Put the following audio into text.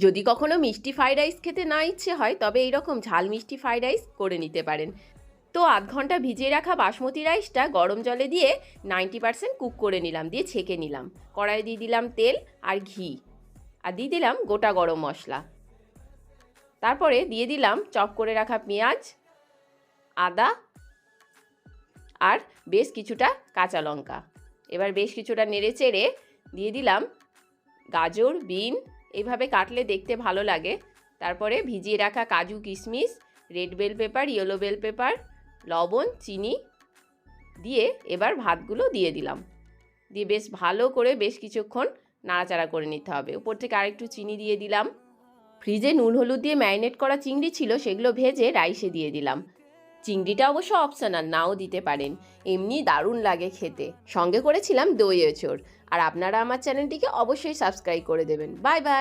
যদি কখনো মিষ্টি ফ্রাইড রাইস খেতে না ইচ্ছে হয় তবে এইরকম ঝাল মিষ্টি ফ্রাইড রাইস করে নিতে পারেন। তো আধ ঘন্টা ভিজিয়ে রাখা বাসমতি রাইসটা গরম জলে দিয়ে 90% কুক করে নিলাম, দিয়ে ছেঁকে নিলাম। কড়াইয়ে দিয়ে দিলাম তেল আর ঘি, আর দিয়ে দিলাম গোটা গরম মশলা। তারপরে দিয়ে দিলাম চপ করে রাখা পেঁয়াজ, আদা আর বেশ কিছুটা কাঁচা লঙ্কা। এবার বেশ কিছুটা নেড়ে চেড়ে দিয়ে দিলাম গাজর, বিন, এইভাবে কাটলে দেখতে ভালো লাগে। তারপরে ভিজিয়ে রাখা কাজু, কিশমিশ, red bell pepper, yellow bell pepper, লবণ, চিনি দিয়ে এবার ভাতগুলো দিয়ে দিলাম। দিয়ে বেশ ভালো করে বেশ কিছুক্ষণ নাড়াচাড়া করে নিতে হবে। উপর থেকে আরেকটু চিনি দিয়ে দিলাম। ফ্রিজে নুন হলুদ দিয়ে ম্যারিনেট করা চিংড়ি ছিল, সেগুলো ভেজে রাইসে দিয়ে দিলাম। চিংড়িটা অবশ্য অপশনাল, নাও দিতে পারেন, এমনি দারুণ লাগে খেতে। সঙ্গে করেছিলাম দই এঁচড়। আর আপনারা আমার চ্যানেলটিকে অবশ্যই সাবস্ক্রাইব করে দেবেন। Bye bye.